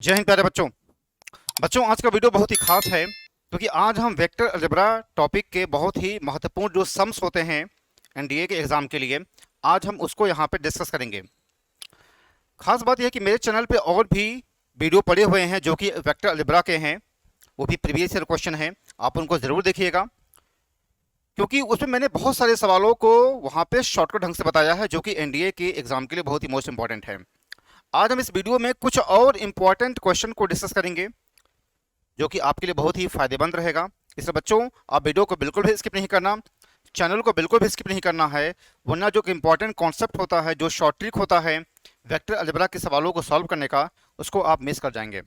जय हिंद प्यारे बच्चों। आज का वीडियो बहुत ही खास है क्योंकि आज हम वेक्टर अलजेब्रा टॉपिक के बहुत ही महत्वपूर्ण जो सम्स होते हैं एनडीए के एग्जाम के लिए, आज हम उसको यहाँ पे डिस्कस करेंगे। खास बात यह है कि मेरे चैनल पे और भी वीडियो पड़े हुए हैं जो कि वेक्टर अलजेब्रा के हैं, वो भी प्रीवियस ईयर क्वेश्चन हैं, आप उनको ज़रूर देखिएगा क्योंकि उसमें मैंने बहुत सारे सवालों को वहाँ पे शॉर्टकट ढंग से बताया है जो कि एनडीए के एग्जाम के लिए बहुत ही मोस्ट इंपॉर्टेंट है। आज हम इस वीडियो में कुछ और इंपॉर्टेंट क्वेश्चन को डिस्कस करेंगे जो कि आपके लिए बहुत ही फायदेमंद रहेगा। इसलिए बच्चों, आप वीडियो को बिल्कुल भी स्किप नहीं करना, चैनल को बिल्कुल भी स्किप नहीं करना है, वरना जो इंपॉर्टेंट कॉन्सेप्ट होता है, जो शॉर्ट ट्रिक होता है वेक्टर अलजेब्रा के सवालों को सॉल्व करने का, उसको आप मिस कर जाएंगे।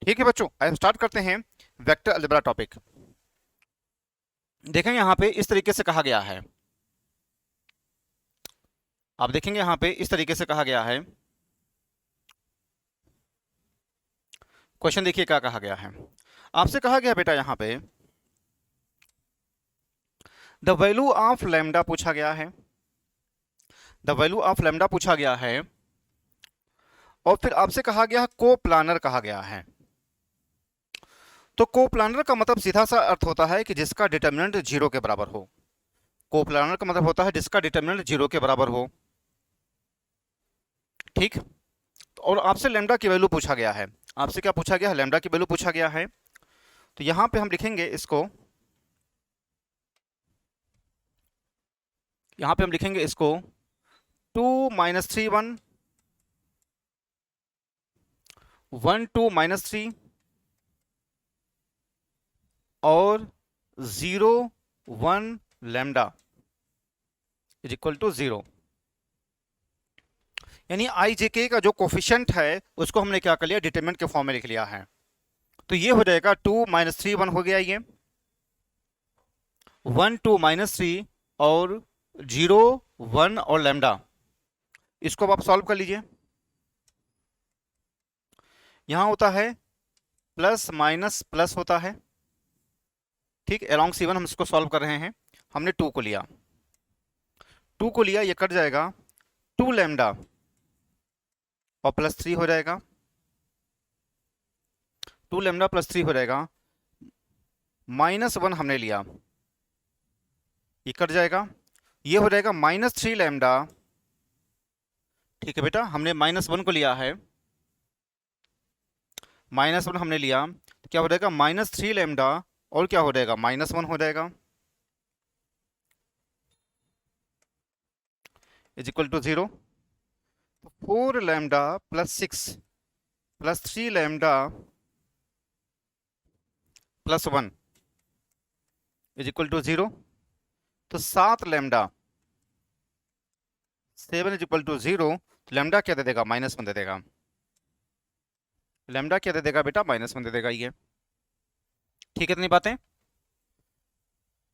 ठीक है बच्चों, आइए स्टार्ट करते हैं वेक्टर अलजेब्रा टॉपिक। देखेंगे यहाँ पे इस तरीके से कहा गया है, आप देखेंगे यहाँ पे इस तरीके से कहा गया है। क्वेश्चन देखिए क्या कहा गया है। आपसे कहा गया बेटा यहाँ पे द वैल्यू ऑफ लैम्डा पूछा गया है, द वैल्यू ऑफ लैम्डा पूछा गया है और फिर आपसे कहा गया है को प्लानर कहा गया है। तो को प्लानर का मतलब सीधा सा अर्थ होता है कि जिसका डिटर्मिनेंट जीरो के बराबर हो। को प्लानर का मतलब होता है जिसका डिटर्मिनेंट जीरो के बराबर हो। ठीक, और आपसे लैम्डा की वैल्यू पूछा गया है। आपसे क्या पूछा गया है? लैम्डा की वैल्यू पूछा गया है। तो यहां पे हम लिखेंगे इसको, यहां पे हम लिखेंगे इसको 2 - 3 1 1 2 -3 और 0 1 लैम्डा इज इक्वल टू 0। यानी आई जे के का जो कोफिशिएंट है उसको हमने क्या कर लिया, डिटरमिनेंट के फॉर्म में लिख लिया है। तो ये हो जाएगा 2 - 3 1 हो गया, ये 1 2 -3 और 0 1 और लैम्डा, इसको अब आप सॉल्व कर लीजिए। यहां होता है प्लस माइनस प्लस होता है। ठीक, अलोंग C1 हम इसको सॉल्व कर रहे हैं। हमने 2 को लिया, 2 को लिया, ये कट जाएगा 2 लैम्डा और प्लस 3 हो जाएगा, 2 लैम्डा प्लस 3 हो जाएगा। -1 हमने लिया, ये कट जाएगा, ये हो जाएगा -3 लैम्डा। ठीक है बेटा, हमने -1 को लिया है, -1 हमने लिया तो क्या हो जाएगा -3 लैम्डा और क्या हो जाएगा -1 हो जाएगा is equal to 0। 4 lambda plus 6 plus 3 लैम्डा प्लस 1 इज इक्वल टू 0। तो 7 लैम्डा 7 इज इक्वल टू 0। तो लैम्डा क्या दे देगा, -1 दे देगा। लैम्डा क्या दे देगा बेटा, -1 दे देगा ये। ठीक है, इतनी बातें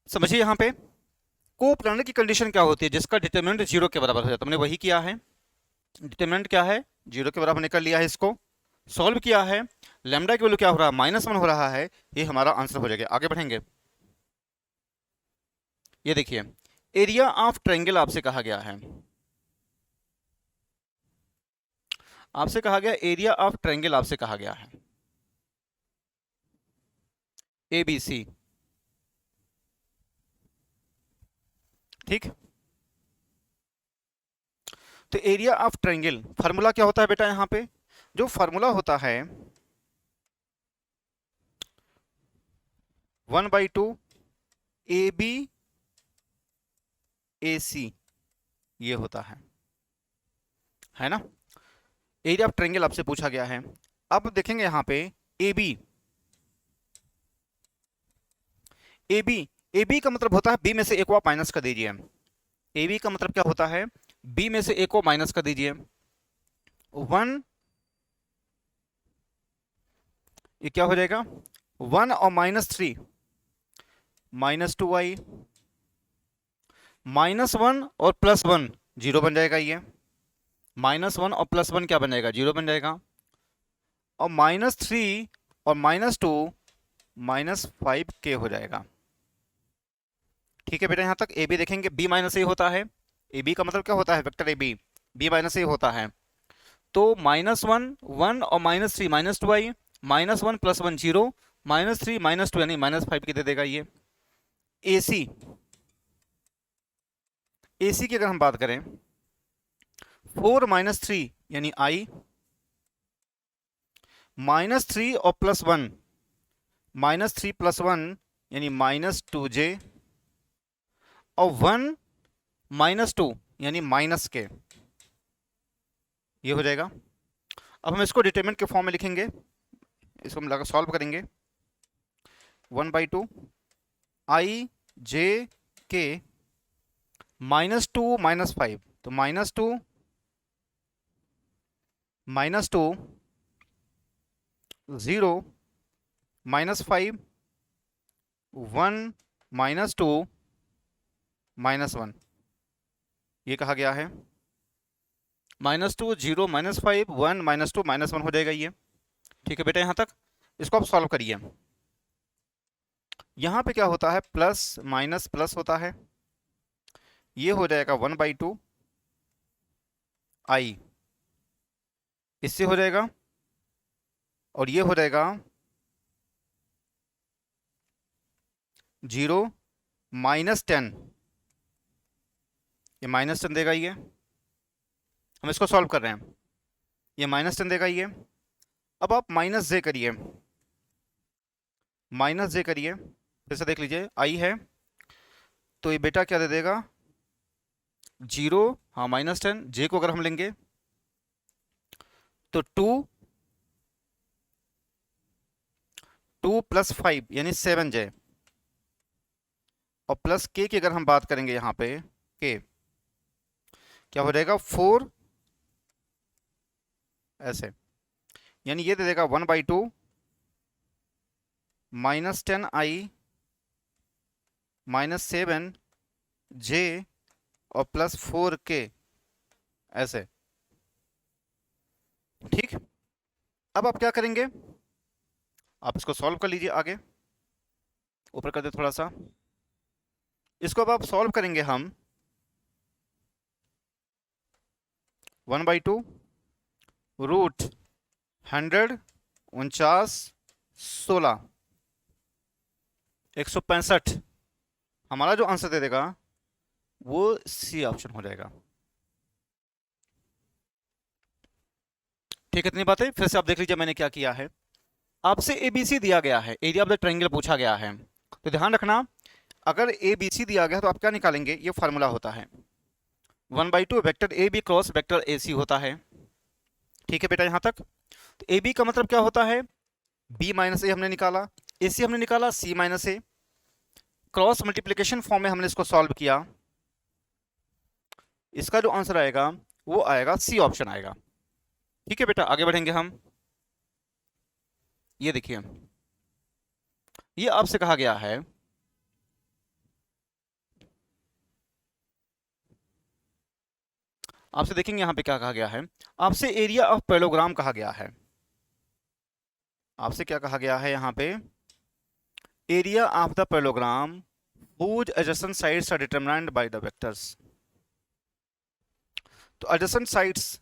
समझिए। यहाँ पे को प्लानर की कंडीशन क्या होती है, जिसका डिटरमिनेंट 0 के बराबर हो जाता है। हमने वही किया है, डिटरमिनेंट क्या है 0 के बराबर निकल लिया है, इसको सॉल्व किया है। लैम्डा की वैल्यू क्या हो रहा है, -1 हो रहा है, ये हमारा आंसर हो जाएगा। आगे बढ़ेंगे, ये देखिए एरिया ऑफ ट्रायंगल आपसे कहा गया है, आपसे कहा गया एरिया ऑफ ट्रायंगल आपसे कहा गया है ABC। ठीक, तो एरिया ऑफ ट्रायंगल फार्मूला क्या होता है बेटा, यहां पे जो फार्मूला होता है 1/2 AB AC, ये होता है ना। एरिया ऑफ ट्रायंगल आपसे पूछा गया है। अब देखेंगे यहाँ पे AB, AB, AB का मतलब होता है B में से एक को आप माइनस कर दीजिए। AB का मतलब क्या होता है, B में से एक को माइनस कर दीजिए। 1, ये क्या हो जाएगा 1 और -3 -2i, -1 और +1 0 बन जाएगा। ये -1 और +1 क्या बन जाएगा, 0 बन जाएगा। और -3 और -2 -5k हो जाएगा। ठीक है बेटा, यहां तक AB देखेंगे, B - A होता है। AB का मतलब क्या होता है, वेक्टर AB B - A होता है। तो -1 1 और -3 -2 आई, -1 + 1 0, -3 -2 यानी -5 की दे देगा ये। AC AC की अगर हम बात करें 4 - 3 यानी I, -3 और +1, -3 + 1 यानी -2J, और 1 -2 यानी -K, ये हो जाएगा। अब हम इसको डिटरमिनेंट के फॉर्म में लिखेंगे, इसको हम लगा सॉल्व करेंगे। 1/2 I J K -2 -5, तो -2 0 -5 1 -2 -1, ये कहा गया है। -2 0 -5 1 -2 -1 हो जाएगा ये। ठीक है बेटा, यहां तक इसको आप सॉल्व करिए। यहां पे क्या होता है, प्लस माइनस प्लस होता है, ये हो जाएगा 1/2 I, इससे हो जाएगा, और ये हो जाएगा 0 -10, ये -10 देगा ये। हम इसको सॉल्व कर रहे हैं, ये -10 देगा ये। अब आप -j करिए, -j करिए, फिर से देख लीजिए, I है तो ये बेटा क्या दे देगा 0, हाँ -10, j को अगर हम लेंगे तो 2 + 5 यानी 7J, और प्लस k की अगर हम बात करेंगे यहाँ पे k क्या हो जाएगा 4, ऐसे, यानी ये दे देगा 1/2 -10I -7J और +4K, ऐसे। ठीक, अब आप क्या करेंगे, आप इसको सॉल्व कर लीजिए, आगे ऊपर कर दे थोड़ा सा, इसको अब आप सॉल्व करेंगे हम 1/2 √ 100 49 16 165, हमारा जो आंसर दे देगा वो सी ऑप्शन हो जाएगा। ठीक है, इतनी बातें फिर से आप देख लीजिए मैंने क्या किया है। आपसे ABC दिया गया है, एरिया ऑफ द ट्रायंगल पूछा गया है, तो ध्यान रखना अगर ABC दिया गया तो आप क्या निकालेंगे, ये फार्मूला होता है 1/2 vector AB cross vector AC होता है। ठीक है बेटा, यहां तक तो AB का मतलब क्या होता है, B - A हमने निकाला, AC हमने निकाला C - A, cross multiplication form में हमने इसको सॉल्व किया, इसका जो आंसर आएगा वो आएगा C ऑप्शन आएगा। ठीक है बेटा, आगे बढ़ेंगे हम। ये देखिए, ये आपसे कहा गया है आपसे देखेंगे यहां पे क्या कहा गया है, आपसे एरिया ऑफ पैरेललोग्राम कहा गया है। आपसे क्या कहा गया है यहाँ पे, area of the parallelogram whose adjacent sides are determined by the vectors। तो adjacent sides,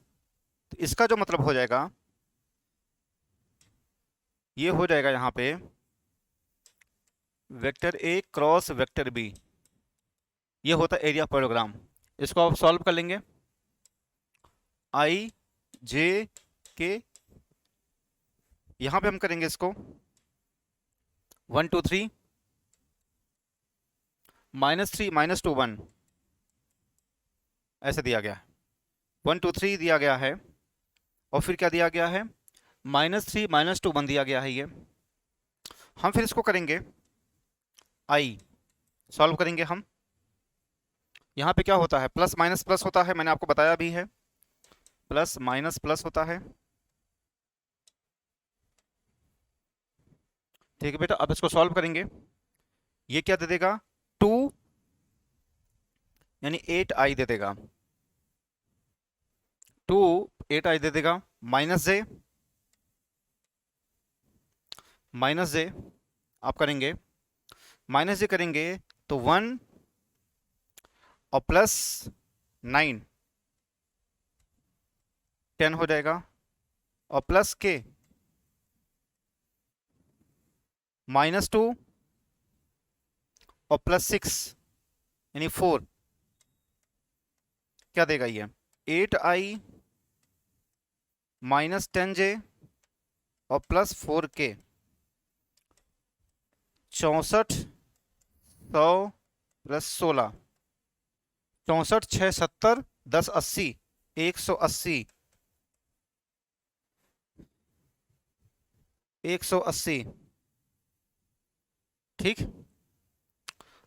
तो इसका जो मतलब हो जाएगा ये हो जाएगा यहाँ पे vector A cross vector B, ये होता है एरिया पैरेललोग्राम। इसको आप सॉल्व कर लेंगे, I J K, यहां पे हम करेंगे इसको 1 2 3 -3 -2 1, ऐसे दिया गया है, 1 2 3 दिया गया है, और फिर क्या दिया गया है -3 -2 1 दिया गया है ये। हम फिर इसको करेंगे I, सॉल्व करेंगे हम, यहाँ पे क्या होता है प्लस माइनस प्लस होता है, मैंने आपको बताया भी है, प्लस माइनस प्लस होता है। ठीक है बेटा, अब इसको सॉल्व करेंगे, ये क्या दे देगा 2 यानी 8I दे देगा, 2 8I दे देगा, -j आप करेंगे, -j करेंगे तो 1 और +9, 10 हो जाएगा, और प्लस के -2 और +6 यानी 4, क्या देगा ये? 8i -10j और +4k, 6400 +16, 64 6 70 10 80, 180, 180, ठीक।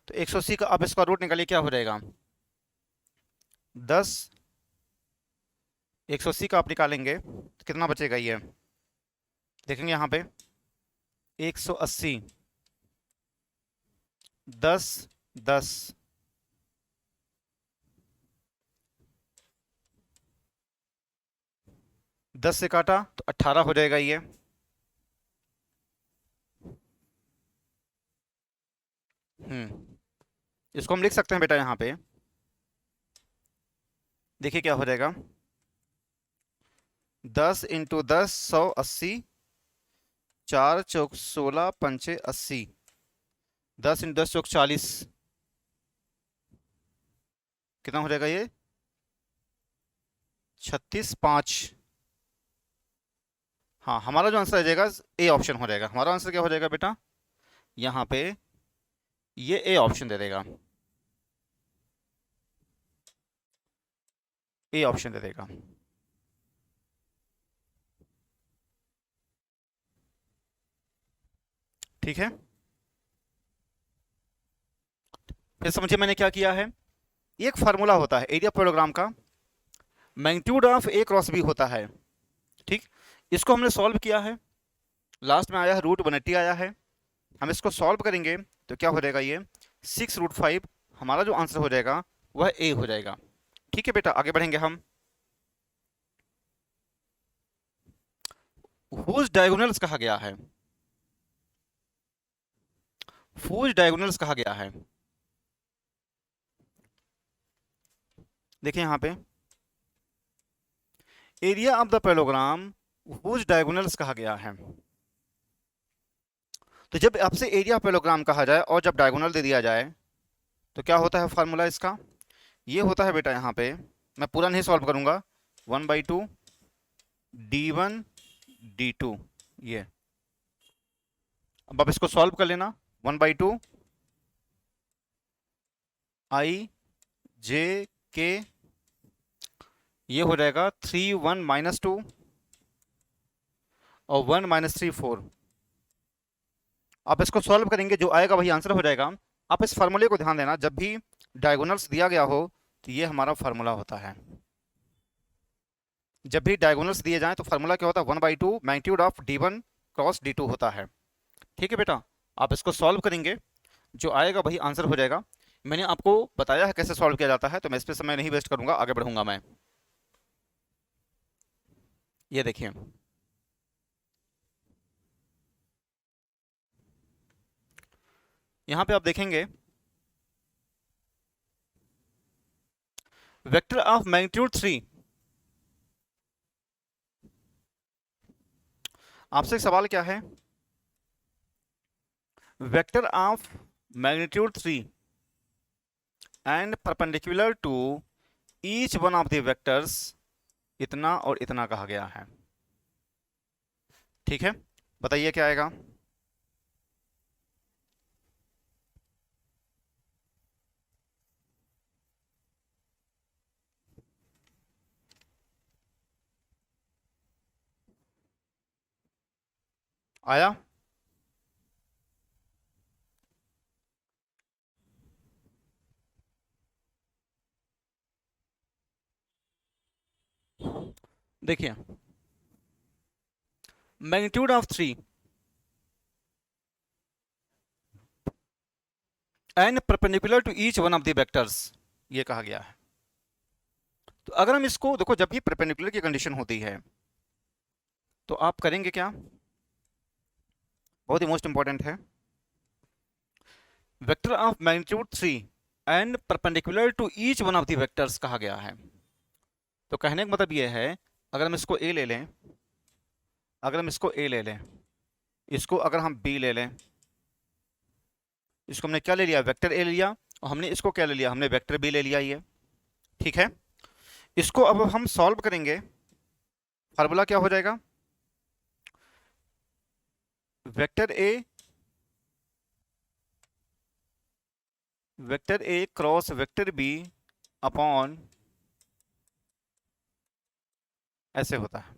तो 180 का आप इसका रूट निकालिए, क्या हो जाएगा? 10, 180 का आप निकालेंगे तो कितना बचेगा ये? देखेंगे यहाँ पे 180, 10 10, 10 से काटा तो 18 हो जाएगा ये। इसको हम लिख सकते हैं बेटा यहाँ पे, देखिए क्या हो जाएगा, 10 × 10 180, 4 चौक 16 पंचे 80, 10 × 10 चौक 40, कितना हो जाएगा ये? 36 5। हाँ, हमारा जो आंसर आ जाएगा ए ऑप्शन हो जाएगा। हमारा आंसर क्या हो जाएगा बेटा? यहाँ पे ये ए ऑप्शन दे देगा, ए ऑप्शन दे देगा। ठीक है, फिर समझिए मैंने क्या किया है। एक फार्मूला होता है एरिया पैरेललोग्राम का, magnitude of A cross b होता है, ठीक। इसको हमने सॉल्व किया है, लास्ट में आया है √180 आया है। हम इसको सॉल्व करेंगे तो क्या हो जाएगा ये 6√5, हमारा जो आंसर हो जाएगा वह ए हो जाएगा। ठीक है बेटा, आगे बढ़ेंगे हम। हुज डायगोनल्स कहा गया है, हुज डायगोनल्स कहा गया है। देखिए यहाँ पे area of the parallelogram whose diagonals कहा गया है। तो जब आपसे एरिया पैरेललोग्राम कहा जाए और जब डायगोनल दे दिया जाए तो क्या होता है फार्मूला इसका? ये होता है बेटा, यहाँ पे मैं पूरा नहीं सॉल्व करूंगा, 1/2 d1 d2, ये। अब आप इसको सॉल्व कर लेना, 1/2 i j k, ये हो जाएगा 3 1 -2 और 1 -3 4। आप इसको सॉल्व करेंगे, जो आएगा वही आंसर हो जाएगा। आप इस फार्मूले को ध्यान देना, जब भी डायगोनल्स दिया गया हो तो ये हमारा फार्मूला होता है। जब भी डायगोनल्स दिए जाएं तो फार्मूला क्या होता है? 1/2 magnitude of d1 cross d2 होता है। ठीक है बेटा, आप इसको सॉल्व करेंगे, जो आएगा वही आंसर हो जाएगा। मैंने आपको बताया है कैसे सॉल्व किया जाता है, तो मैं इस पर समय नहीं वेस्ट करूंगा, आगे बढ़ूंगा मैं। ये देखिए, यहां पे आप देखेंगे वेक्टर ऑफ मैग्नीट्यूड 3। आपसे एक सवाल क्या है? Vector of magnitude 3 and perpendicular to each one of the vectors, इतना और इतना कहा गया है। ठीक है, बताइए क्या आएगा? आया? देखिए, magnitude of 3 and perpendicular to each one of the vectors, ये कहा गया है। तो अगर हम इसको देखो, जब भी परपेंडिकुलर की कंडीशन होती है तो आप करेंगे क्या? बहुत ही मोस्ट इंपॉर्टेंट है, vector of magnitude 3 and perpendicular to each one of the vectors कहा गया है। तो कहने का मतलब यह है अगर हम इसको ए ले लें, अगर हम इसको ए ले लें, इसको अगर हम बी ले लें, इसको हमने क्या ले लिया, वेक्टर ए ले लिया, और हमने इसको क्या ले लिया, हमने वेक्टर बी ले लिया ये। ठीक है, इसको अब हम सॉल्व करेंगे, फार्मूला क्या हो जाएगा, vector a cross vector b upon, ऐसे होता है।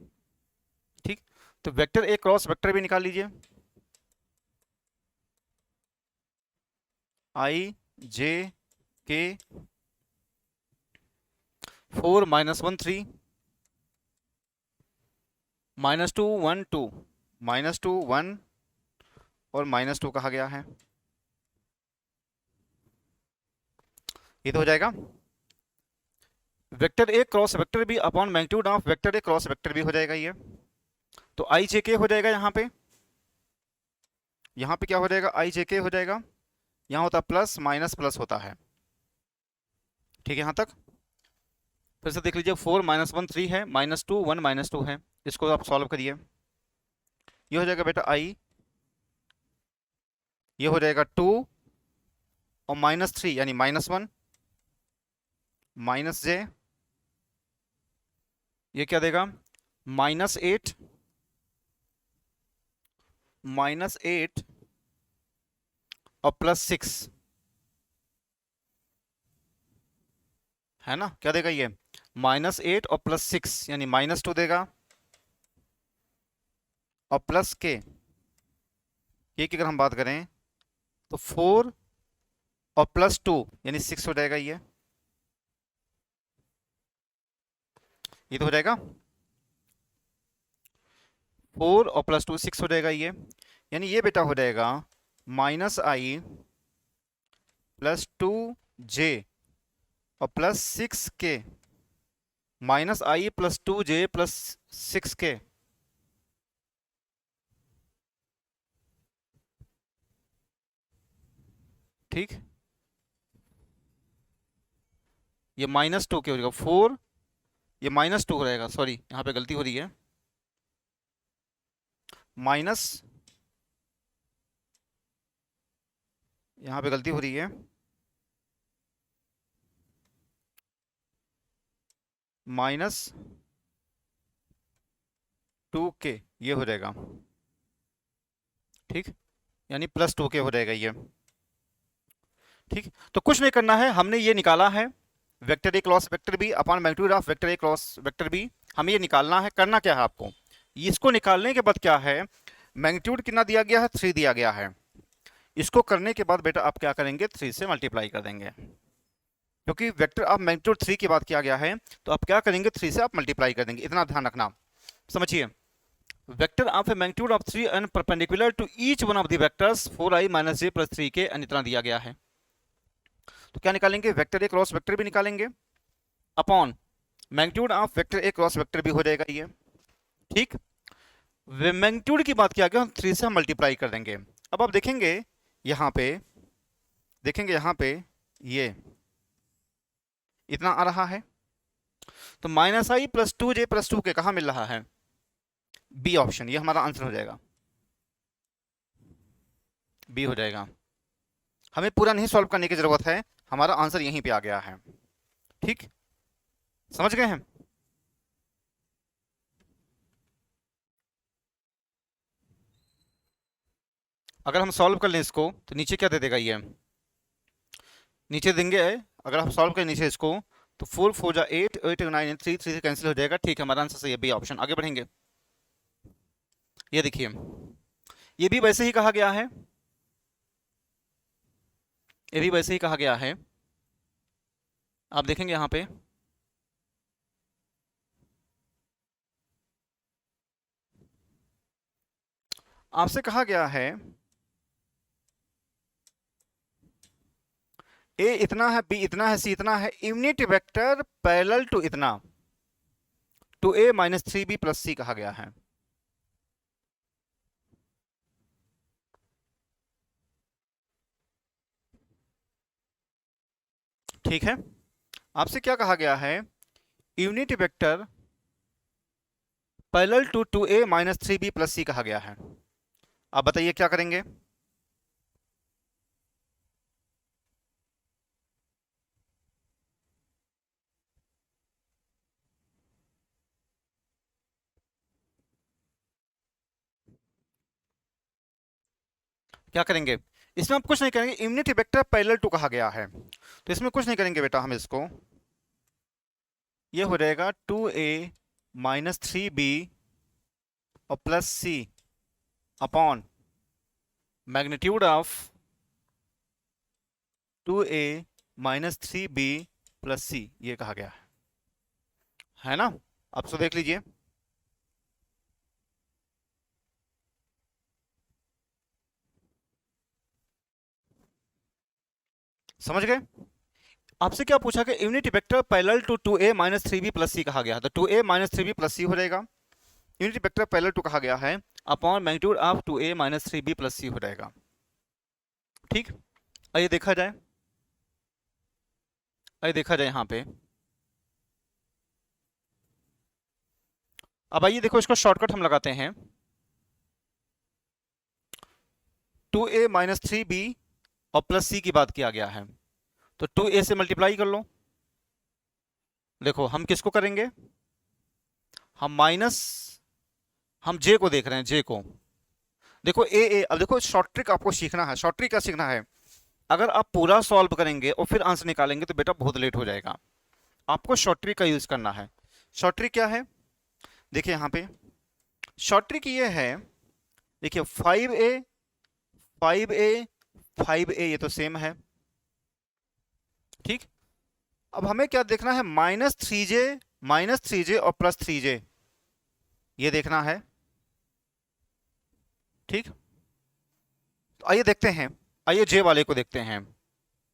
ठीक, तो vector a cross vector b निकाल लीजिए, आई जे के 4 -1 3 -2 1 2 -2 1 और -2 कहा गया है, ये तो हो जाएगा vector a cross vector b upon magnitude of vector a cross vector b हो जाएगा ये। तो आई जे के हो जाएगा, यहाँ पे क्या हो जाएगा, आई जे के हो जाएगा, यहाँ होता प्लस माइनस प्लस होता है। ठीक है, यहाँ तक फिर से देख लीजिए, 4 -1 3 है, -2 1 -2 है, इसको आप सॉल्व करिए, ये हो जाएगा बेटा आई, ये हो जाएगा 2 और -3 यानी -1 माइनस जे, ये क्या देगा, -8 और +6 है ना, क्या देगा ये, -8 और +6 यानी -2 देगा, और प्लस के ये की अगर हम बात करें तो 4 और +2 यानी 6 हो जाएगा ये तो हो जाएगा 4 और +2 6 हो जाएगा ये, यानी ये बेटा हो जाएगा -i +2j और +6k, -i +2j +6k। ठीक, ये -2 क्या हो जाएगा 4, ये -2 हो जाएगा, सॉरी यहाँ पे गलती हो रही है, माइनस, यहाँ पे गलती हो रही है, -2k ये हो जाएगा। ठीक, यानी +2k हो जाएगा ये। ठीक, तो कुछ नहीं करना है, हमने ये निकाला है vector a cross vector b upon magnitude of vector a cross vector b, हमें ये निकालना है। करना क्या है आपको, इसको निकालने के बाद क्या है, मैग्नीट्यूड कितना दिया गया है, 3 दिया गया है, इसको करने के बाद बेटा आप क्या करेंगे, 3 से मल्टीप्लाई कर देंगे, क्योंकि वेक्टर ऑफ मैग्नीट्यूड 3 की बात किया गया है, तो आप क्या करेंगे, 3 से आप मल्टीप्लाई कर देंगे, इतना ध्यान रखना। समझिए, vector of A magnitude of 3 and perpendicular to each one of the vectors 4i - j + 3k and इतना दिया गया है, तो क्या निकालेंगे, वेक्टर ए क्रॉस वेक्टर भी निकालेंगे upon magnitude of vector a cross vector भी हो जाएगा ये। ठीक, मैग्नीट्यूड की बात किया गया, 3 से हम मल्टीप्लाई कर देंगे। अब आप देखेंगे यहाँ पे, ये इतना आ रहा है, तो -i +2j +2k कहाँ मिल रहा है, बी ऑप्शन, ये हमारा आंसर हो जाएगा, बी हो जाएगा। हमें पूरा नहीं सॉल्व करने की जरूरत है, हमारा आंसर यहीं पे आ गया है। ठीक, समझ गए हैं। अगर हम सॉल्व कर लें इसको, तो नीचे क्या दे देगा ये, नीचे देंगे, अगर हम सॉल्व करें नीचे इसको, तो 4 4 जा 8 8 9 3 3 से कैंसिल हो जाएगा। ठीक है, हमारा आंसर सही है, बी ऑप्शन। आगे बढ़ेंगे, ये देखिए, ये भी वैसे ही कहा गया है, ये भी वैसे ही कहा गया है, आप देखेंगे यहाँ पे आपसे कहा गया है ए इतना है, बी इतना है, सी इतना है, यूनिट वेक्टर पैरेलल टू इतना, टू ए -3b + c कहा गया है। ठीक है, आपसे क्या कहा गया है, unit vector parallel to 2a minus 3b plus C कहा गया है। अब बताइए क्या करेंगे। क्या करेंगे, इसमें हम कुछ नहीं करेंगे, यूनिट वेक्टर पैरेलल टू कहा गया है तो इसमें कुछ नहीं करेंगे बेटा हम इसको, ये हो जाएगा 2a माइनस 3b और plus C upon magnitude of 2a minus 3b plus C, ये कहा गया है ना। अब तो देख लीजिए, समझ गए। आपसे क्या पूछा कि unit vector parallel to 2a minus 3b plus C कहा गया है, तो 2a minus 3b plus C हो जाएगा। यूनिट वेक्टर पैरेलल टू कहा गया है upon magnitude of 2a minus 3b plus C हो जाएगा। ठीक, आइए देखा जाए, आइए देखा जाए यहाँ पे। अब आइए देखो, इसको शॉर्टकट हम लगाते हैं। 2a माइनस 3b और प्लस सी की बात किया गया है, तो 2a से मल्टीप्लाई कर लो। देखो हम किसको करेंगे, हम माइनस, हम जे को देख रहे हैं, जे को। देखो ए, अब देखो शॉर्ट ट्रिक आपको सीखना है। शॉर्ट ट्रिक क्या सीखना है, अगर आप पूरा सॉल्व करेंगे और फिर आंसर निकालेंगे तो बेटा बहुत लेट हो जाएगा। आपको शॉर्ट ट्रिक का यूज करना है। शॉर्ट ट्रिक क्या है, देखिए यहाँ पे शॉर्ट ट्रिक ये है, देखिए 5a 5a 5a ये तो सेम है। ठीक, अब हमें क्या देखना है, माइनस थ्री जे और प्लस 3j, ये देखना है। ठीक, तो आइए देखते हैं, आइए जे वाले को देखते हैं।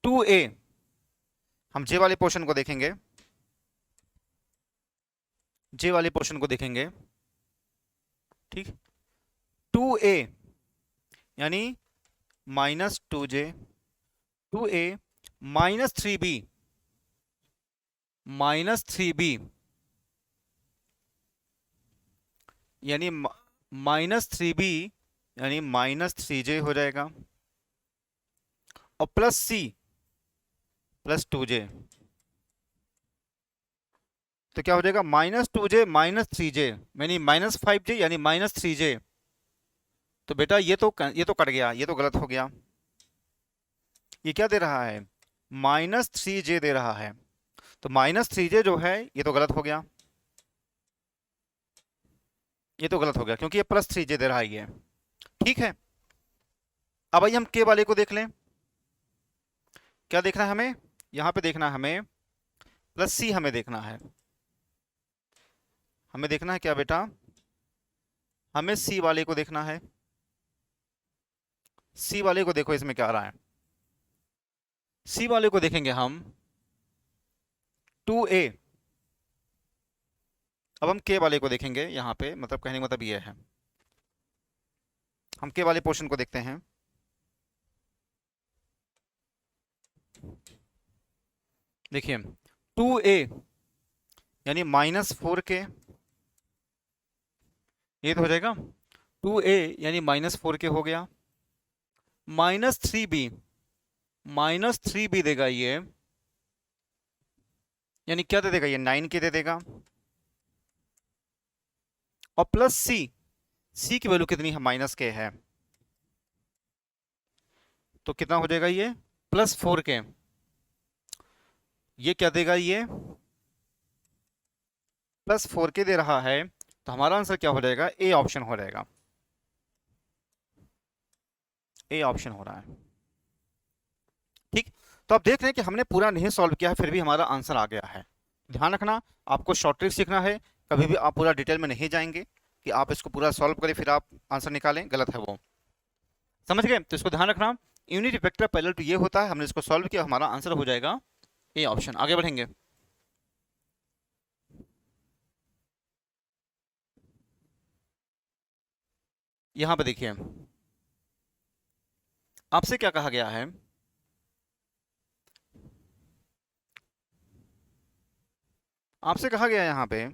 2a, हम जे वाले पोर्शन को देखेंगे, जे वाले पोर्शन को देखेंगे। ठीक, 2a यानी minus 2j, 2a minus 3b यानी माइनस 3b यानी माइनस 3j हो जाएगा, और प्लस सी प्लस 2j, तो क्या हो जाएगा, माइनस 2j माइनस 3j यानी माइनस 5j यानी माइनस 3j। तो बेटा ये तो कट गया, ये तो गलत हो गया। ये क्या दे रहा है, माइनस 3j दे रहा है, तो माइनस 3j जो है ये तो गलत हो गया, ये तो गलत हो गया क्योंकि ये प्लस 3j दे रहा है ये। ठीक है, अब आइए हम के वाले को देख लें। क्या देखना है हमें, यहां पे देखना है हमें प्लस सी, हमें देखना है, हमें देखना है क्या बेटा, हमें सी वाले को देखना है। सी वाले को देखो इसमें क्या आ रहा है, सी वाले को देखेंगे हम 2a। अब हम के वाले को देखेंगे यहाँ पे, मतलब कहने का मतलब ये है, हम के वाले पोर्शन को देखते हैं। देखिए 2a यानी माइनस 4k, ये तो हो जाएगा 2a यानी माइनस 4k हो गया, माइनस थ्री बी देगा ये, यानी क्या दे देगा ये 9k दे देगा, और प्लस सी की वैल्यू कितनी है, माइनस k है, तो कितना हो जाएगा ये प्लस 4k। ये क्या देगा, ये प्लस 4k दे रहा है, तो हमारा आंसर क्या हो जाएगा, ए ऑप्शन हो जाएगा, ए ऑप्शन हो रहा है। ठीक, तो आप देख रहे हैं कि हमने पूरा नहीं सॉल्व किया है फिर भी हमारा आंसर आ गया है। ध्यान रखना, आपको शॉर्ट ट्रिक सीखना है, कभी भी आप पूरा डिटेल में नहीं जाएंगे कि आप इसको पूरा सॉल्व करें फिर आप आंसर निकालें, गलत है वो। समझ गए, तो इसको ध्यान रखना। यूनिट वेक्टर पैरेलल टू ये होता है, हमने इसको सॉल्व किया, हमारा आंसर हो जाएगा ए ऑप्शन। आगे बढ़ेंगे, यहां पे देखिए आपसे क्या कहा गया है, आपसे कहा गया है यहाँ पे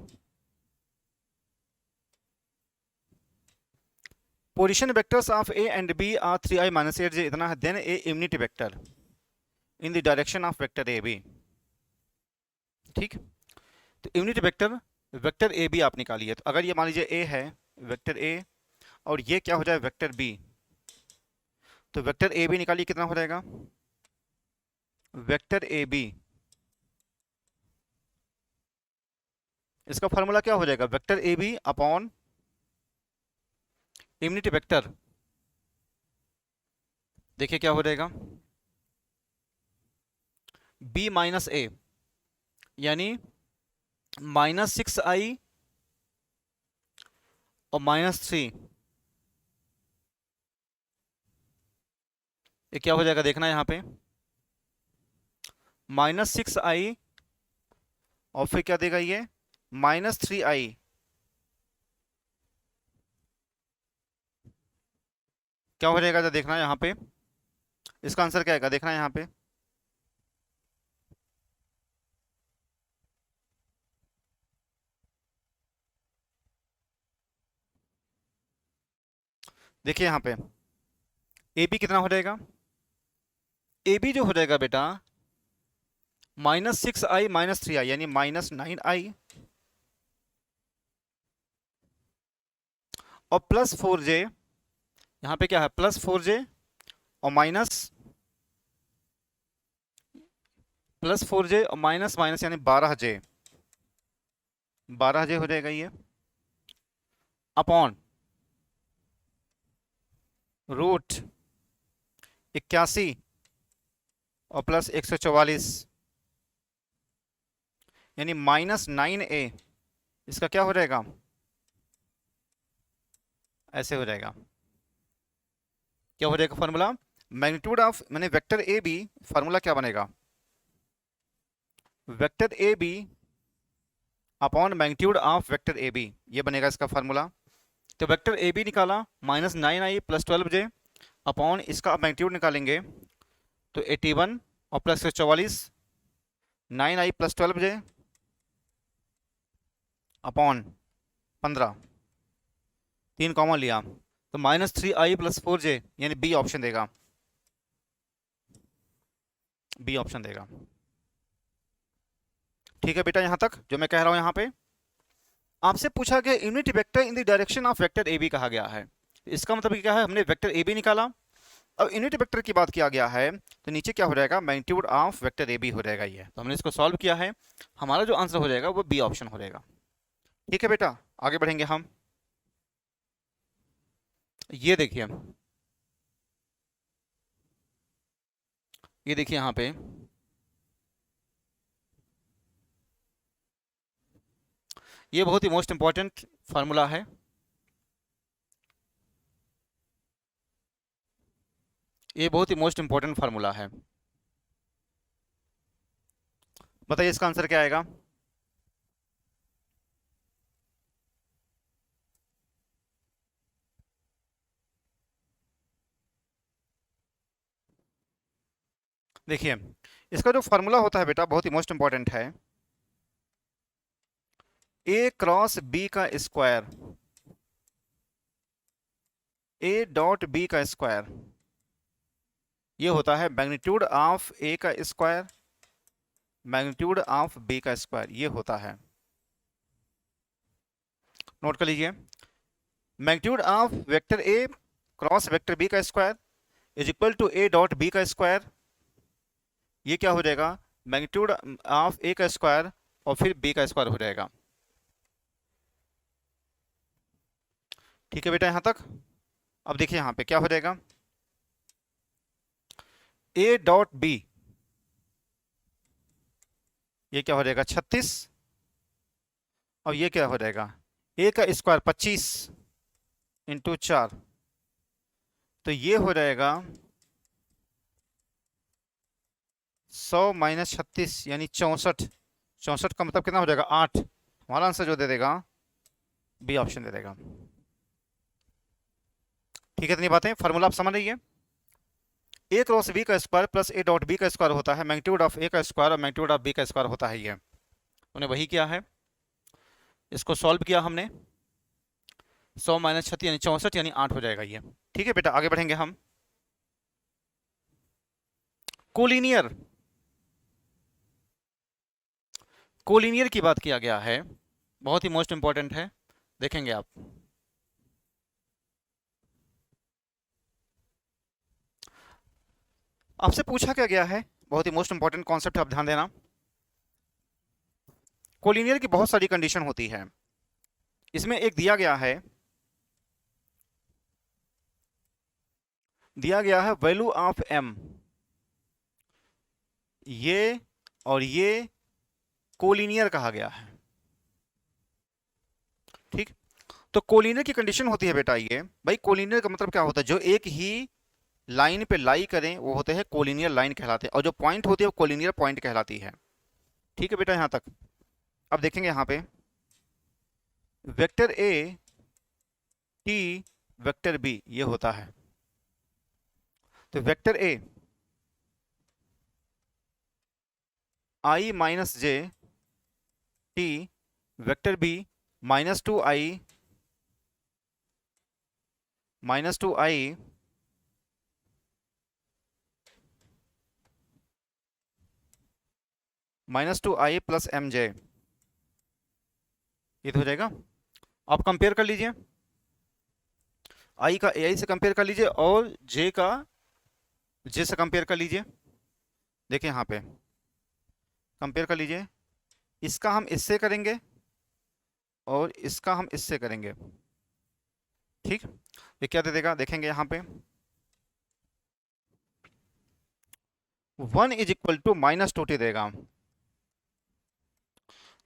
position vectors of a and b are 3i minus 8j इतना है, then a unit vector in the direction of vector A b. ठीक, तो यूनिट वेक्टर वेक्टर ए बी आप निकालिए। तो अगर ये मान लीजिए ए है वेक्टर ए और ये क्या हो जाए वेक्टर बी, तो वेक्टर ए बी निकालिए, कितना हो जाएगा वेक्टर ए बी, इसका फॉर्मूला क्या हो जाएगा वेक्टर ए बी अपॉन यूनिट वेक्टर, देखिए क्या हो जाएगा बी माइनस ए, यानी -6i और -3, ये क्या हो जाएगा देखना यहां पे, -6i और फिर क्या देगा ये -3i, क्या हो जाएगा देखना यहां पे, इसका आंसर क्या आएगा देखना यहां पे, देखिए यहां पे ए बी कितना हो जाएगा, ए बी जो हो जाएगा बेटा -6i -3i यानी -9i और +4j, यहां पे क्या है +4j और +4j और माइनस माइनस यानी 12j, 12j हो जाएगा ये अपॉन √81 और +144 यानी -9a, इसका क्या हो जाएगा ऐसे हो जाएगा, क्या हो जाएगा फॉर्मूला मैग्नीट्यूड ऑफ मैंने वेक्टर ए बी, फॉर्मूला क्या बनेगा vector A b upon magnitude of vector A b, ये बनेगा इसका फॉर्मूला। तो वेक्टर ए बी निकाला -9i + 12j अपॉन इसका मैग्नीट्यूड निकालेंगे तो 81 और +144 9i + 12j अपॉन 15, 3 कॉमन लिया तो -3i + 4j यानी बी ऑप्शन देगा, बी ऑप्शन देगा। ठीक है बेटा, यहां तक जो मैं कह रहा हूं यहां पे आपसे पूछा गया unit vector in the direction of vector A b कहा गया है, इसका मतलब क्या है हमने वेक्टर ए बी निकाला, अब यूनिट वेक्टर की बात किया गया है तो नीचे क्या हो जाएगा magnitude of vector A b हो जाएगा ये, तो हमने इसको सॉल्व किया है, हमारा जो आंसर हो जाएगा वो बी ऑप्शन हो जाएगा। ठीक है बेटा, आगे बढ़ेंगे हम, ये देखिए यहां पे ये बहुत ही मोस्ट इंपॉर्टेंट फार्मूला है, ये बहुत ही मोस्ट इंपॉर्टेंट फार्मूला है, बताइए इसका आंसर क्या आएगा। देखिए इसका जो फार्मूला होता है बेटा बहुत ही मोस्ट इंपॉर्टेंट है, ए क्रॉस बी का स्क्वायर, ए डॉट बी का स्क्वायर, ये होता है मैग्नीट्यूड ऑफ ए का स्क्वायर मैग्नीट्यूड ऑफ बी का स्क्वायर, ये होता है, नोट कर लीजिए magnitude of vector a cross vector B का square is equal to A dot b का स्क्वायर, ये क्या हो जाएगा मैग्नीट्यूड ऑफ ए का स्क्वायर और फिर बी का स्क्वायर हो जाएगा। ठीक है बेटा यहां तक, अब देखिए यहां पे क्या हो जाएगा ए डॉट बी, ये क्या हो जाएगा 36 और ये क्या हो जाएगा ए का स्क्वायर 25 × 4, तो ये हो जाएगा 100 - 36 यानी 64, 64 का मतलब कितना हो जाएगा 8, हमारा आंसर जो दे देगा बी ऑप्शन दे देगा। ठीक है, इतनी बातें फार्मूला आप समझ रही ए क्रॉस बी का square plus a dot b का स्क्वायर होता है मैग्नीट्यूड ऑफ ए का स्क्वायर और मैग्नीट्यूड ऑफ बी का स्क्वायर होता है, ये उन्हें वही किया है, इसको सॉल्व किया हमने, 100 माइनस 36 यानी 64 यानी 8 हो जाएगा ये। ठीक है बेटा, आगे बढ़ेंगे हम। कोलिनियर, कोलिनियर की बात किया गया है, बहुत ही मोस्ट इंपॉर्टेंट है, देखेंगे आप। आपसे पूछा क्या गया है, बहुत ही मोस्ट इंपॉर्टेंट कॉन्सेप्ट है, आप ध्यान देना। कोलिनियर की बहुत सारी कंडीशन होती है, इसमें एक दिया गया है वैल्यू ऑफ एम, ये और ये कोलिनियर कहा गया है। ठीक, तो कोलिनियर की कंडीशन होती है बेटा ये, भाई कोलिनियर का मतलब क्या होता है, जो एक ही लाइन पे लाई करें वो होते हैं कोलिनियर लाइन कहलाते हैं, और जो पॉइंट होती है वो कोलिनियर पॉइंट कहलाती है। ठीक है बेटा, यहां तक। अब देखेंगे यहां पे vector a t vector b ये होता है, तो vector a i minus j t, vector b -2i -2i plus m j, ये तो हो जाएगा। आप कंपेयर कर लीजिए, आई का ए आई से कंपेयर कर लीजिए और जे का जे से कंपेयर कर लीजिए। देखिए यहाँ पे कंपेयर कर लीजिए, इसका हम इससे करेंगे और इसका हम इससे करेंगे। ठीक, ये क्या दे देगा, देखेंगे यहाँ पे 1 इज इक्वल टू -2t देगा,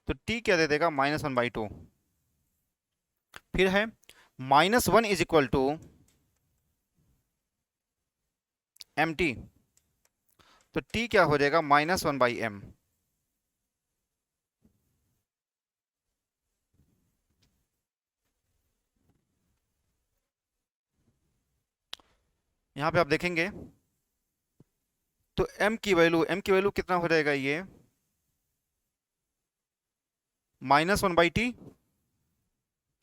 तो t क्या दे देगा, -1/2। फिर है -1 इज इक्वल टू mt, तो t क्या हो जाएगा, -1/m। यहाँ पे आप देखेंगे तो m की वैल्यू कितना हो जाएगा, ये -1/t,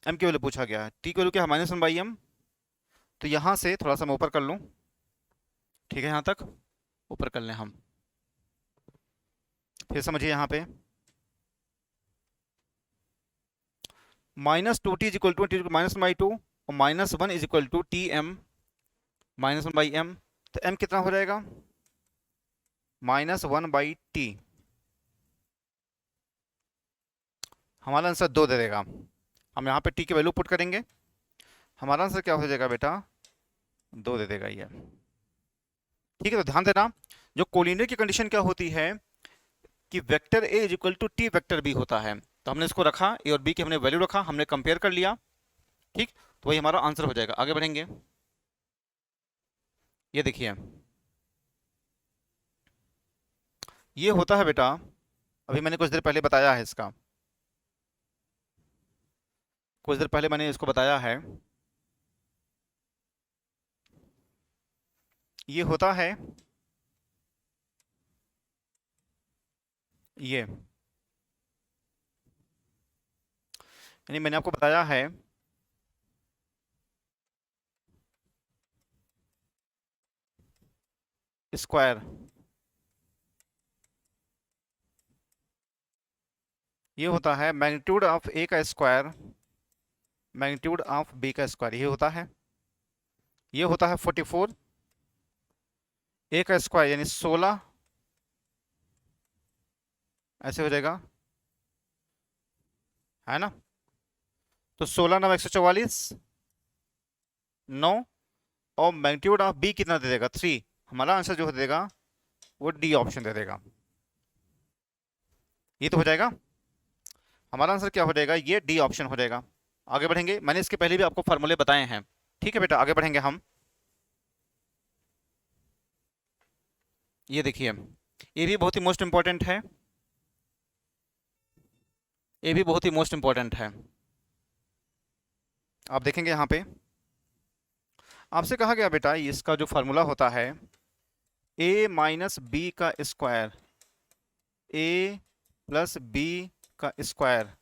m की वैल्यू पूछा गया है, t की वैल्यू क्या है, -1/m। तो यहाँ से थोड़ा सा मैं ऊपर कर लूँ, ठीक है, यहाँ तक ऊपर कर लें हम। फिर समझिए यहाँ पे -2t इज इक्वल टू -1/2 और -1 is equal to tm -1/m, तो m कितना हो जाएगा, -1/t। हमारा आंसर 2 दे देगा। हम यहाँ पे t की वैल्यू पुट करेंगे, हमारा आंसर क्या हो जाएगा बेटा, 2 दे देगा ये। ठीक है, तो ध्यान देना, जो कोलिनियर की कंडीशन क्या होती है कि vector a is equal to t vector b होता है, तो हमने इसको रखा, ए और बी की हमने वैल्यू रखा, हमने कंपेयर कर लिया। ठीक, तो वही हमारा आंसर हो जाएगा। आगे बढ़ेंगे, ये देखिए ये होता है बेटा, अभी मैंने कुछ देर पहले बताया है इसका, कुछ देर पहले मैंने इसको बताया है, ये होता है ये, यानी मैंने आपको बताया है स्क्वायर, ये होता है मैग्नीट्यूड ऑफ ए का स्क्वायर मैग्नीट्यूड ऑफ बी का स्क्वायर, ये होता है, ये होता है 44, ए का स्क्वायर यानी 16, ऐसे हो जाएगा, है ना। तो 16 9 144 9, और मैग्नीट्यूड ऑफ बी कितना दे देगा, 3। हमारा आंसर जो देगा वो डी ऑप्शन दे देगा, ये तो हो जाएगा। हमारा आंसर क्या हो जाएगा, ये डी ऑप्शन हो जाएगा। आगे बढ़ेंगे, मैंने इसके पहले भी आपको फार्मूले बताए हैं। ठीक है बेटा, आगे बढ़ेंगे हम। ये देखिए, ये भी बहुत ही मोस्ट इंपॉर्टेंट है, ये भी बहुत ही मोस्ट इंपॉर्टेंट है। आप देखेंगे यहाँ पे आपसे कहा गया बेटा, इसका जो फार्मूला होता है a माइनस बी का स्क्वायर, a प्लस बी का स्क्वायर,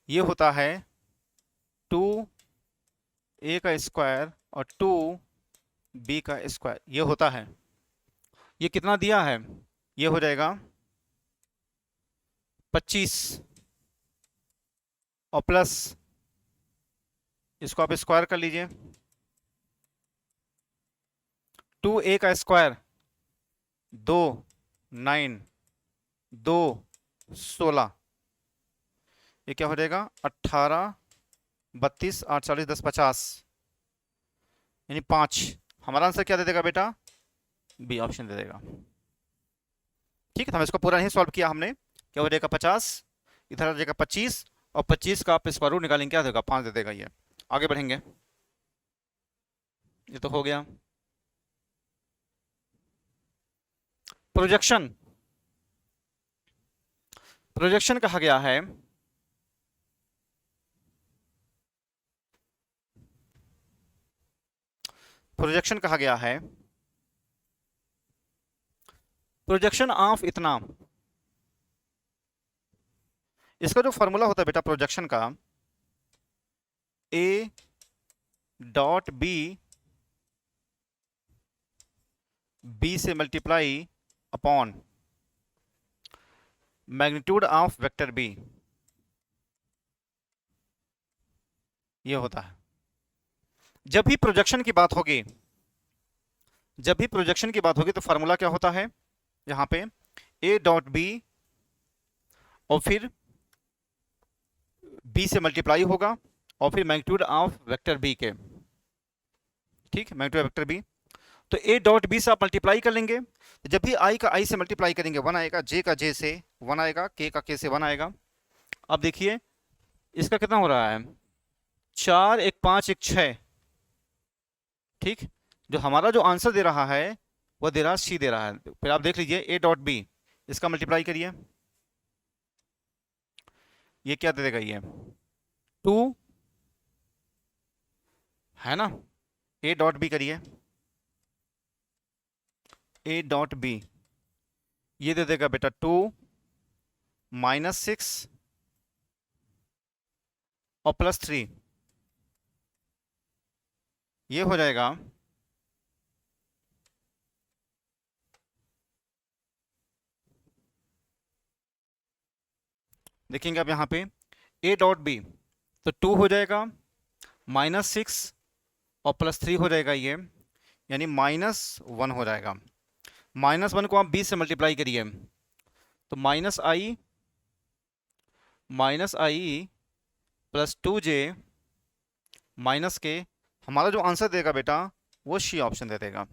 ये होता है 2 ए का स्क्वायर और 2b का स्क्वायर, ये होता है। ये कितना दिया है? ये हो जाएगा 25 और प्लस इसको आप स्क्वायर कर लीजिए, 2a का स्क्वायर 2 9 2 16, ये क्या हो जाएगा 18 32 8 40 10 50, यानी 5। हमारा आंसर क्या दे देगा बेटा? बी ऑप्शन दे देगा। ठीक है, तो हम इसको पूरा नहीं सॉल्व किया हमने। क्या हो जाएगा 50, इधर आ जाएगा 25, और 25 का आप स्क्वायर रूट निकालेंगे, क्या देगा 5 दे देगा। ये आगे बढ़ेंगे, ये तो हो गया। प्रोजेक्शन, प्रोजेक्शन कहा गया है प्रोजेक्शन कहा गया है प्रोजेक्शन ऑफ इतना, इसका जो फॉर्मूला होता है बेटा प्रोजेक्शन का, ए डॉट बी, बी से multiply upon magnitude of vector b, ये होता है। जब भी प्रोजेक्शन की बात होगी, जब भी प्रोजेक्शन की बात होगी तो फार्मूला क्या होता है यहां पे? ए डॉट बी और फिर बी से मल्टीप्लाई होगा और फिर मैग्नीट्यूड ऑफ वेक्टर बी के। ठीक, मैग्नीट्यूड वेक्टर बी, तो ए डॉट बी से आप मल्टीप्लाई कर लेंगे, तो जब भी आई का आई से मल्टीप्लाई करेंगे 1 आएगा, जे का जे से 1 आएगा, के का के से 1 आएगा। अब देखिए इसका कितना हो रहा है, 4 1 5 1 6। ठीक, जो हमारा जो आंसर दे रहा है वो दे रहा है सी दे रहा है। फिर आप देख लीजिए ए डॉट बी, इसका मल्टीप्लाई करिए, ये क्या दे देगा? ये 2 है ना। ए डॉट बी करिए, ए डॉट बी ये दे देगा बेटा 2 -6 और +3, ये हो जाएगा देखेंगे आप यहाँ पे ए डॉट बी, तो 2 हो जाएगा, -6 और +3 हो जाएगा, ये यानी -1 हो जाएगा। -1 को आप 20 से मल्टीप्लाई करिए तो -i +2j -k, हमारा जो आंसर देगा बेटा वो सी ऑप्शन दे देगा।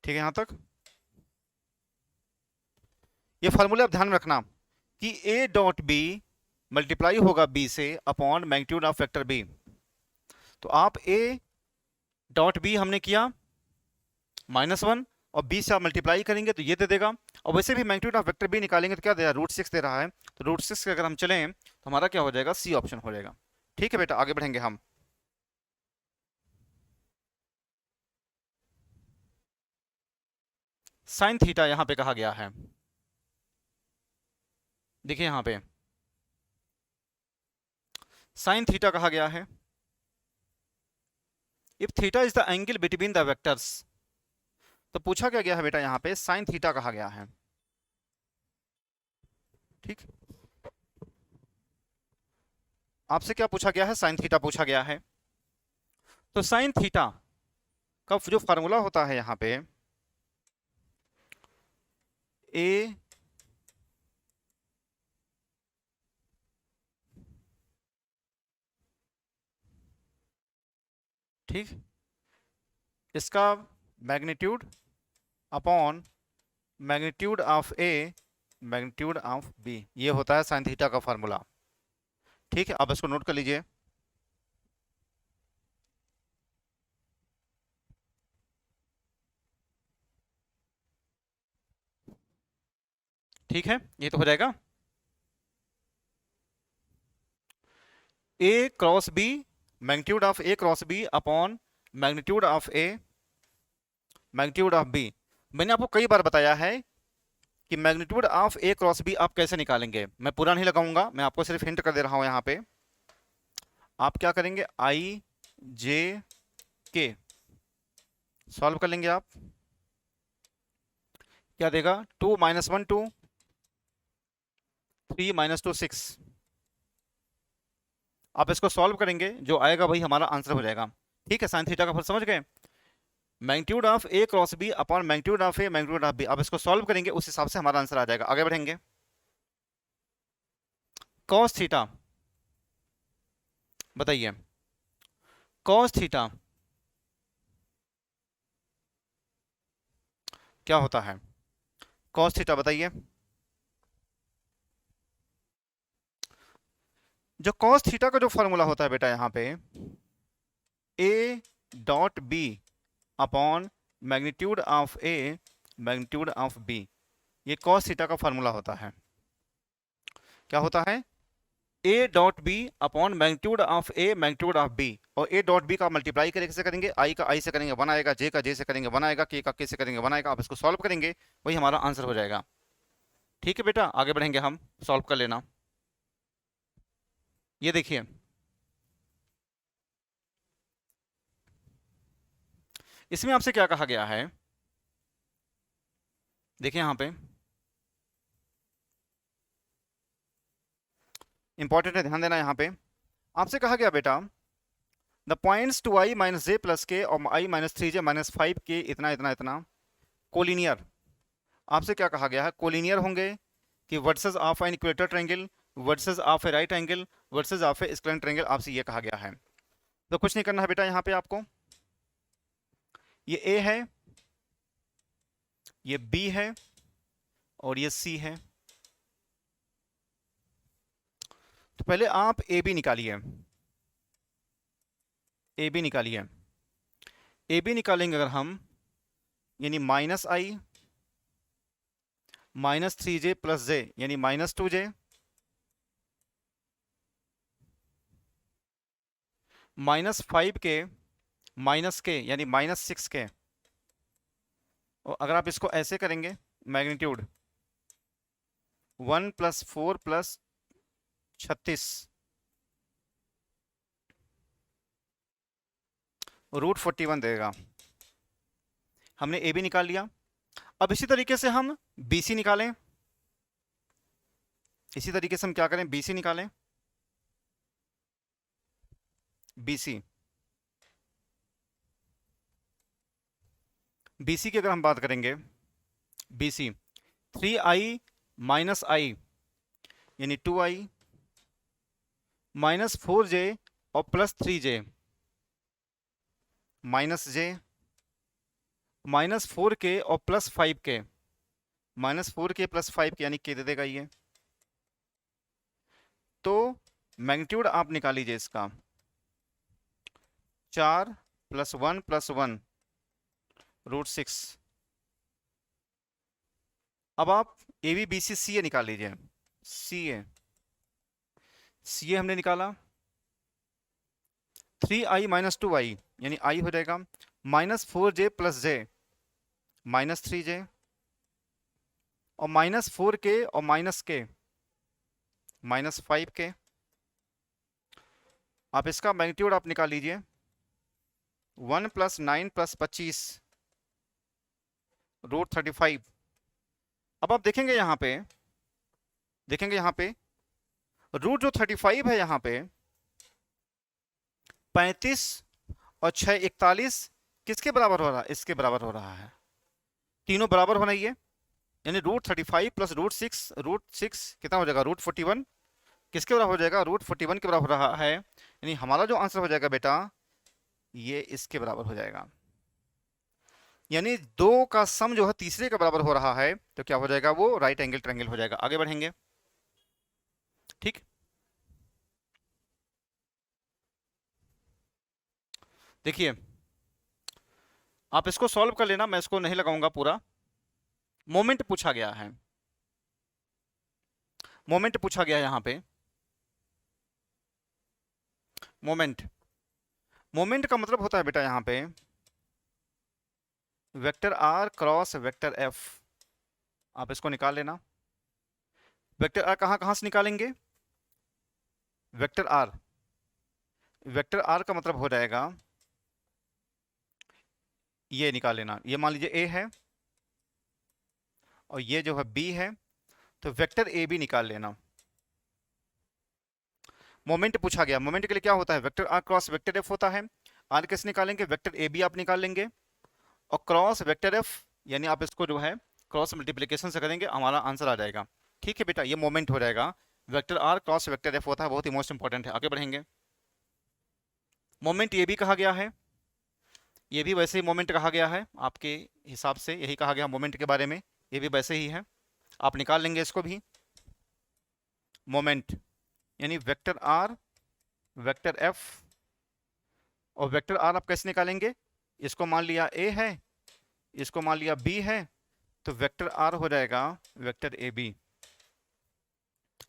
ठीक है, यहां तक ये फॉर्मूला आप ध्यान में रखना कि ए डॉट बी मल्टीप्लाई होगा बी से upon magnitude of vector b. तो आप ए डॉट बी हमने किया -1 और बी से आप मल्टीप्लाई करेंगे तो ये दे देगा, और वैसे भी मैग्नीट्यूड ऑफ वेक्टर बी निकालेंगे तो क्या दे रहा है? √6 दे रहा है, तो √6 के अगर हम चलें तो हमारा क्या हो जाएगा? सी ऑप्शन हो जाएगा। ठीक है बेटा, आगे बढ़ेंगे हम। साइन थीटा यहां पे कहा गया है, देखिए यहां पे साइन थीटा कहा गया है। If theta is the angle between the vectors, तो पूछा क्या गया है बेटा यहां पे? साइन थीटा कहा गया है। ठीक, आपसे क्या पूछा गया है? साइन थीटा पूछा गया है। तो साइन थीटा का जो फार्मूला होता है यहां पे, ए ठीक, इसका magnitude upon magnitude of A magnitude of b, ये होता है साइन थीटा का फार्मूला। ठीक है, आप इसको नोट कर लीजिए। ठीक है, ये तो हो जाएगा A cross B, magnitude of A cross B upon magnitude of A magnitude of B. मैंने आपको कई बार बताया है कि magnitude of A cross B आप कैसे निकालेंगे। मैं पूरा नहीं लगाऊंगा, मैं आपको सिर्फ हिंट कर दे रहा हूं यहाँ पे। आप क्या करेंगे, आई जे के सॉल्व कर लेंगे आप, क्या देगा 2 माइनस 1 2, 3 माइनस 2 6। आप इसको सॉल्व करेंगे, जो आएगा वही हमारा आंसर हो जाएगा। ठीक है, साइन थीटा का फर्क समझ गए। Magnitude of A cross B upon magnitude of A magnitude of b, आप इसको सॉल्व करेंगे, उस हिसाब से हमारा आंसर आ जाएगा। आगे बढ़ेंगे। कॉस थीटा, बताइए कॉस थीटा क्या होता है, कॉस थीटा बताइए। जो कॉस थीटा का जो फॉर्मूला होता है बेटा यहाँ पे, a dot b upon magnitude of A magnitude of b, ये कॉस थीटा का फॉर्मूला होता है। क्या होता है, a dot b upon magnitude of A magnitude of b, और ए डॉट बी का मल्टीप्लाई कैसे करेंगे, आई का आई से करेंगे 1 आएगा, जे का जे से करेंगे 1 आएगा, के का के से करेंगे 1 आएगा। आप इसको सॉल्व करेंगे, वही हमारा आंसर हो जाएगा। ठीक है बेटा, आगे बढ़ेंगे हम, सॉल्व कर लेना। ये देखिए, इसमें आपसे क्या कहा गया है, देखिए यहां पे इंपॉर्टेंट है, ध्यान देना। यहां पे आपसे कहा गया बेटा, the points two i minus j plus k और आई माइनस 3 जे माइनस 5 के इतना इतना इतना कोलिनियर। आपसे क्या कहा गया है, कोलिनियर होंगे कि vertices of an equilateral triangle, vertices of a right angle, vertices of a square triangle, आपसे ये कहा गया है। तो कुछ नहीं करना है बेटा, यहाँ पे आपको ये ए है, ये बी है और ये सी है। तो पहले आप ए बी निकालिए, ए बी निकालिए। ए बी निकालेंगे अगर हम, यानी माइनस आई माइनस 3 जे प्लस जे यानी माइनस 2 जे, माइनस 5 के माइनस के यानी माइनस 6 के, और अगर आप इसको ऐसे करेंगे, मैग्नीट्यूड 1 प्लस 4 प्लस 36 रूट 41 देगा। हमने ए बी निकाल लिया। अब इसी तरीके से हम बी सी निकालें, इसी तरीके से हम क्या करें, बी सी निकालें, बी सी बी सी की अगर हम बात करेंगे, बी सी 3i माइनस आई यानी 2i माइनस 4j और प्लस 3j माइनस जे माइनस 4k और plus 5k minus 4k plus 5k यानी k दे देगा ये। तो मैग्नीट्यूड आप निकाल लीजिए इसका, 4 प्लस 1 प्लस 1 रूट 6। अब आप ए बी बी सी सी ए निकाल लीजिए, सी ए हमने निकाला, 3i माइनस 2i यानी i हो जाएगा माइनस 4j प्लस जे माइनस 3j और माइनस 4k और माइनस k माइनस 5k। आप इसका मैग्नीट्यूड आप निकाल लीजिए, 1 प्लस 9 प्लस 25 रूट 35। अब आप देखेंगे यहाँ पे, देखेंगे यहाँ पे रूट जो 35 है यहाँ पे 35 और 6 41 किसके बराबर हो रहा है, इसके बराबर हो रहा है। तीनों बराबर होना ही है, यानी रूट 35 प्लस रूट सिक्स कितना हो जाएगा, रूट 41 किसके बराबर हो जाएगा, रूट 41 के बराबर हो रहा है। यानी हमारा जो आंसर हो जाएगा बेटा, ये इसके बराबर हो जाएगा। यानी दो का सम जो है तीसरे के बराबर हो रहा है, तो क्या हो जाएगा, वो राइट एंगल ट्रायंगल हो जाएगा। आगे बढ़ेंगे। ठीक, देखिए आप इसको सॉल्व कर लेना, मैं इसको नहीं लगाऊंगा पूरा। मोमेंट पूछा गया है, मोमेंट पूछा गया है यहां पे। मोमेंट, मोमेंट का मतलब होता है बेटा यहां पे vector r cross vector f. आप इसको निकाल लेना। वेक्टर आर कहां कहां से निकालेंगे, वेक्टर आर वेक्टर आर का मतलब हो जाएगा, ये निकाल लेना, ये मान लीजिए ए है और ये जो है बी है, तो वेक्टर ए बी निकाल लेना। मोमेंट पूछा गया, मोमेंट के लिए क्या होता है, vector r cross vector f होता है। आर कैसे निकालेंगे, वेक्टर ए बी आप निकाल लेंगे और क्रॉस वेक्टर एफ, यानी आप इसको जो है क्रॉस मल्टीप्लिकेशन से करेंगे, हमारा आंसर आ जाएगा। ठीक है बेटा, ये मोमेंट हो जाएगा, vector r cross vector f होता है, बहुत ही मोस्ट इंपॉर्टेंट है। आगे बढ़ेंगे, मोमेंट ये भी कहा गया है, ये भी वैसे ही मोमेंट कहा गया है, आपके हिसाब से यही कहा गया मोमेंट के बारे में, ये भी वैसे ही है, आप निकाल लेंगे इसको भी। मोमेंट यानी वेक्टर आर वेक्टर एफ, और वेक्टर आर आप कैसे निकालेंगे, इसको मान लिया ए है, इसको मान लिया बी है, तो वेक्टर आर हो जाएगा वेक्टर ए बी,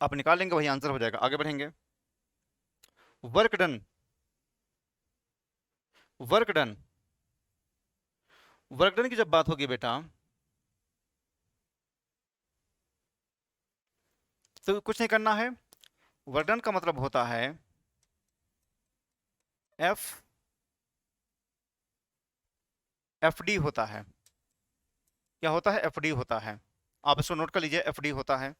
आप निकाल लेंगे वही आंसर हो जाएगा। आगे बढ़ेंगे, work done, work done, work done की जब बात होगी बेटा, तो कुछ नहीं करना है, वर्क डन का मतलब होता है एफ, एफ डी होता है, क्या होता है, एफ डी होता है, आप इसको नोट कर लीजिए, एफ डी होता है।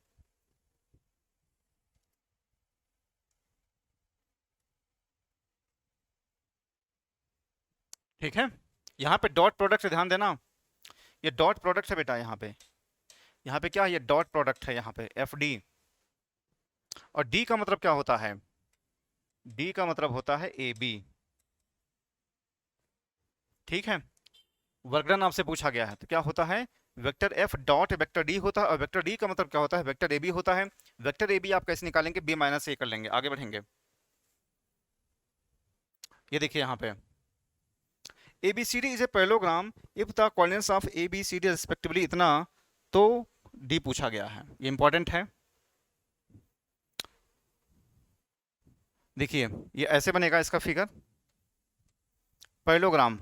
ठीक है, यहाँ पे डॉट प्रोडक्ट से ध्यान देना, ये डॉट प्रोडक्ट है बेटा, यहाँ पे क्या है, ये डॉट प्रोडक्ट है, यहाँ पे एफ डी, और डी का मतलब क्या होता है, डी का मतलब होता है ए बी। ठीक है, वर्कडन आपसे पूछा गया है तो क्या होता है, vector F dot vector D होता है, और वेक्टर डी का मतलब क्या होता है, वेक्टर ए बी होता है। वेक्टर ए बी आप कैसे निकालेंगे, बी माइनस ए कर लेंगे। आगे बढ़ेंगे, ये देखिए यहाँ पे a b c d is a parallelogram if the coordinates of a b c d respectively इतना, तो डी पूछा गया है, ये इंपॉर्टेंट है। देखिए ये ऐसे बनेगा इसका फिगर, पैरेललोग्राम,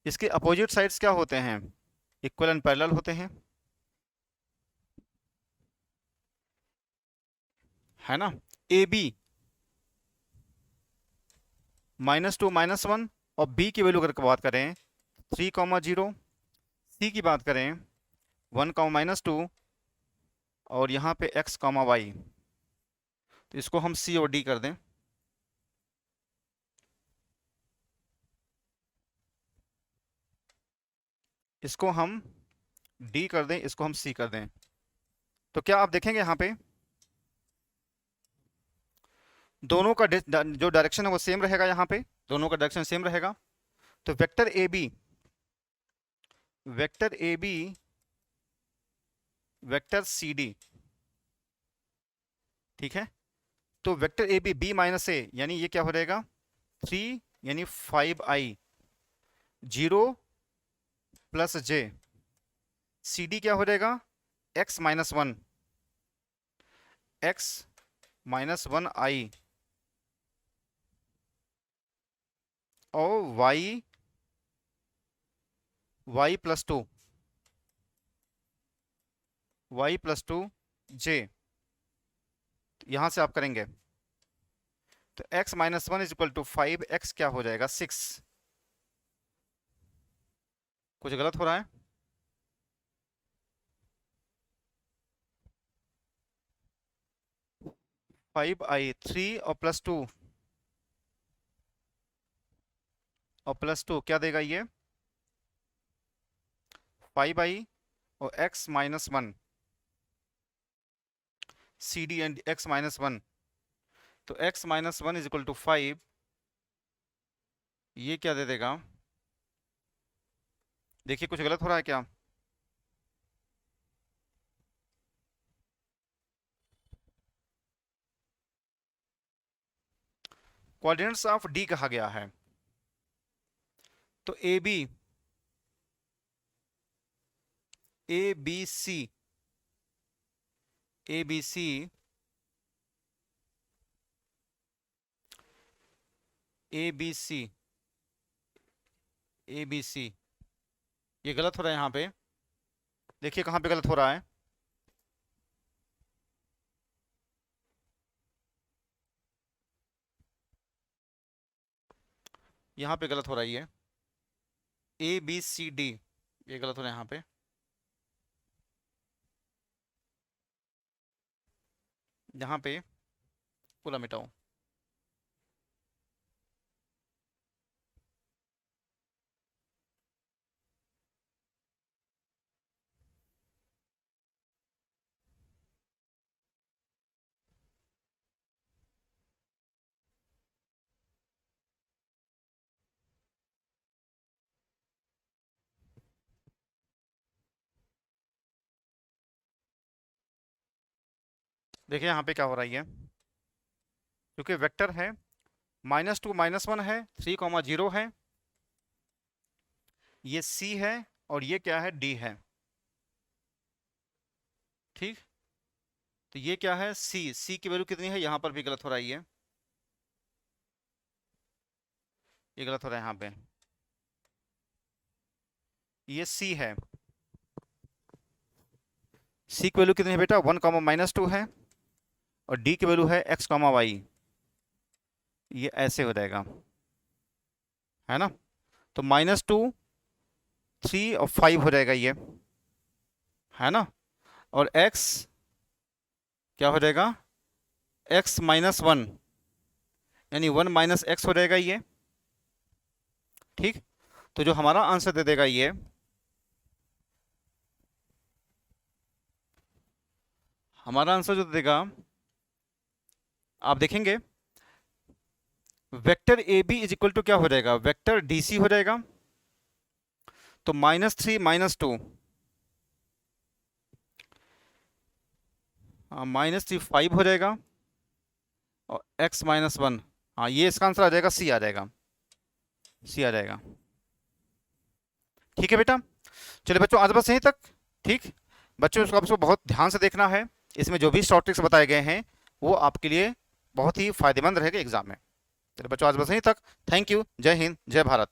इसके अपोजिट साइड्स क्या होते हैं, इक्वल एंड पैरेलल होते हैं, है ना। ए बी -2 -1, और बी की वैल्यू करके बात करें 3,0, सी की बात करें 1, -2, और यहाँ पे x, y, तो इसको हम सी और डी कर दें, इसको हम डी कर दें, इसको हम सी कर दें, तो क्या आप देखेंगे यहाँ पे दोनों का जो डायरेक्शन है वो सेम रहेगा, यहाँ पे दोनों का डायरेक्शन सेम रहेगा। तो वेक्टर ए बी, वेक्टर ए बी, वेक्टर सी डी, ठीक है, तो vector A B B minus A, यानी ये क्या हो जाएगा 3, यानी 5i, 0 + j, सी डी क्या हो जाएगा x-1, x-1i, और y+2, y+2j, यहां से आप करेंगे तो x-1 = 5, x क्या हो जाएगा 6, कुछ गलत हो रहा है, 5i, 3 और +2, और +2 क्या देगा ये 5i, और x-1, C D and x-1, तो x-1 = 5, ये क्या दे देगा, देखिए कुछ गलत हो रहा है क्या, कोऑर्डिनेट्स ऑफ डी कहा गया है, तो a b, a b c, a b c, a b c, a b c, ये गलत हो रहा है यहाँ पे, देखिए कहाँ पे गलत हो रहा है, यहाँ पे गलत हो रहा है ये, ABCD ये गलत हो रहा है यहाँ पे। यहाँ पे पूरा मिटाओ। देखिए यहाँ पे क्या हो रहा है ये, क्योंकि वेक्टर है, -2 -1 है, 3, 0 है, ये C है और ये क्या है, D है। ठीक, तो ये क्या है, C की वैल्यू कितनी है, यहाँ पर भी गलत हो रहा है ये गलत हो रहा है यहाँ पे। ये C है, C की वैल्यू कितनी है बेटा, 1, -2 है, और D की वैल्यू है x, y। ये ऐसे हो जाएगा, है ना। तो -2, 3 और 5 हो जाएगा ये, है ना। और x क्या हो जाएगा, x-1, यानी 1 - x हो जाएगा ये। ठीक, तो जो हमारा आंसर दे देगा ये, हमारा आंसर जो देगा, आप देखेंगे vector AB is equal to क्या हो जाएगा, वेक्टर DC हो जाएगा। तो -3 -2, -3 5 हो जाएगा, और x-1, हाँ ये इसका आंसर आ जाएगा, C आ जाएगा, C आ जाएगा। ठीक है बेटा, चलिए बच्चों आज बस यहीं तक। ठीक बच्चों, इसको आपको बहुत ध्यान से देखना है, इसमें जो भी शॉर्ट ट्रिक्स बताए गए हैं वो आपके लिए बहुत ही फायदेमंद रहेगा एग्जाम में। चलिए बच्चों आज बस यहीं तक। थैंक यू, जय हिंद, जय भारत।